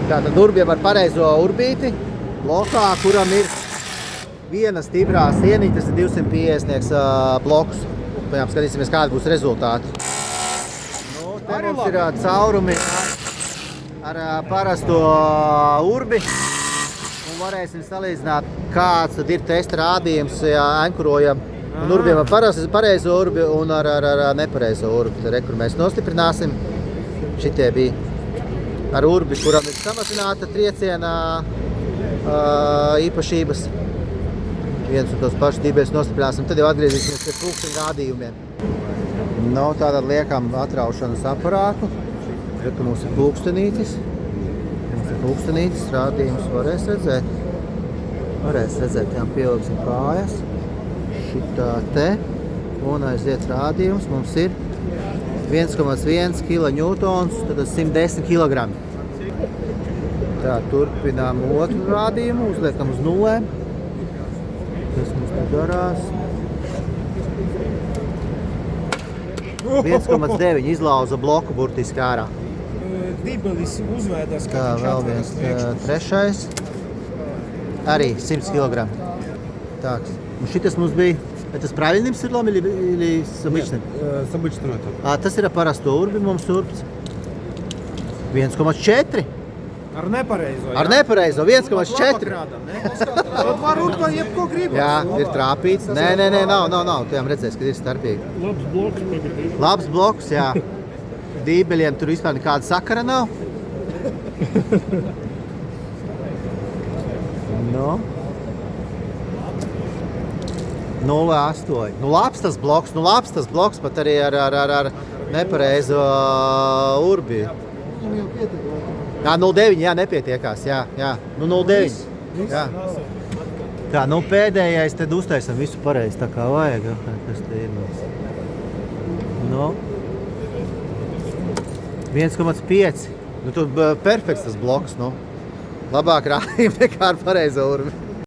Tātad urbiem ar pareizo urbīti, blokā, kuram ir viena stiprā sieniņa, tas ir 250 bloks. Pēc skatīsimies, kādi būs rezultāti. Nu, te mums ir caurumi ar parasto urbi. Un varēsim salīdzināt, kāds tad ir testa rādījums, ja ankurojam un urbiem ar pareizo urbi un ar nepareizo urbi. Te kur mēs nostiprināsim. Šitie bija ar urbi, kuram ir samazināta trieciena īpašības. Viens un tos pašus dībēs nostiprināsim, tad jau atgriezīsimies pie pulksteņa rādījumiem. Nu, tātad liekam atraušanas aparātu. Kad mums ir pulkstenītis. Rādījums varēs redzēt. Jā, pieliksim kājas. Šitā te. Un aiziet rādījums. Mums ir 1,1 kN, tad 110 kg. Tā, turpinām otru rādījumu, uzliekam uz nulēm. Tas mums te darās. 1,9 izlauza bloku burtiski ārā. Dibelis uzvēdās, Tā, vēl viens trešais. Arī 100 kg. Так, šitas mums bija, tas правильным сверлом или с обычным? С обычным это. А tas ir parasto urbi mums urbs. 1,4. Ar nepareizo. Ar nepareizo 1,4. Tad var urba jebko gribas. Jā, ir trāpīts. Nē, nav. Tajām redzēs, ka ir starpīgi. Labs bloks pagatavs. Labs bloks, jā. Dībeļiem tur vispār nekāda sakara nav. Nu. 0,8. Nu labs tas bloks, pat arī ar nepareizo urbi. Jā, 0,9, jā, nepietiekās, jā. Nu, 0,9. Jā. Tā, nu pēdējais, tad uztaisam visu pareizi, tā kā vajag. Kas te ir mums? Nu. 1,5. Nu, tur perfekts tas bloks, nu. Labāk rādījumi nekā ar pareizo urbi.